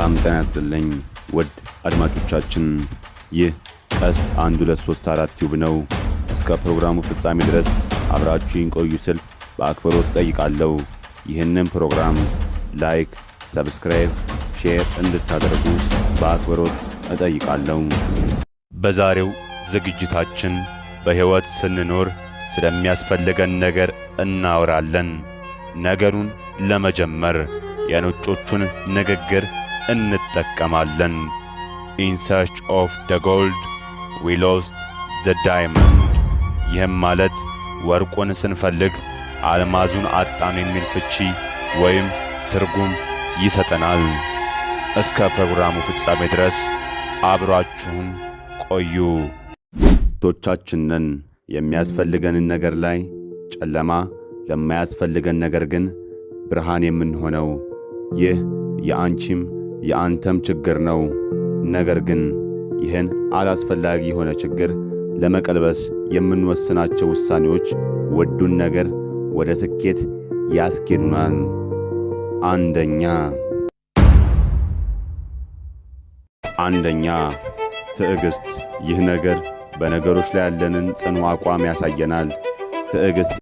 ሰላም ጤና ይስጥልኝ ውድ አድማጮቻችን፣ ይህ ቀስት 1234 ቲዩብ ነው። እስከ ፕሮግራሙ ፍጻሜ ድረስ አብራችሁን ቆዩ ስል በአክብሮት ጠይቃለሁ። ይህንን ፕሮግራም ላይክ፣ ሰብስክራይብ፣ ሼር እንድታደርጉ በአክብሮት እጠይቃለሁ። በዛሬው ዝግጅታችን በሕይወት ስንኖር ስለሚያስፈልገን ነገር እናወራለን። ነገሩን ለመጀመር የነጮቹን ንግግር እንጠቀማለን። In search of the gold, we lost the diamond። ይህም ማለት ወርቁን ስንፈልግ አልማዙን አጣን የሚል ፍቺ ወይም ትርጉም ይሰጠናል። እስከ ፕሮግራሙ ፍጻሜ ድረስ አብራችሁን ቆዩ። ቶቻችንን የሚያስፈልገንን ነገር ላይ ጨለማ፣ ለማያስፈልገን ነገር ግን ብርሃን የምንሆነው ይህ የአንቺም የአንተም ችግር ነው። ነገር ግን ይህን አላስፈላጊ የሆነ ችግር ለመቀልበስ የምንወስናቸው ውሳኔዎች ውዱን ነገር ወደ ስኬት ያስኬዱናል። አንደኛ ትዕግስት። ይህ ነገር በነገሮች ላይ ያለንን ጽኑ አቋም ያሳየናል። ትዕግስት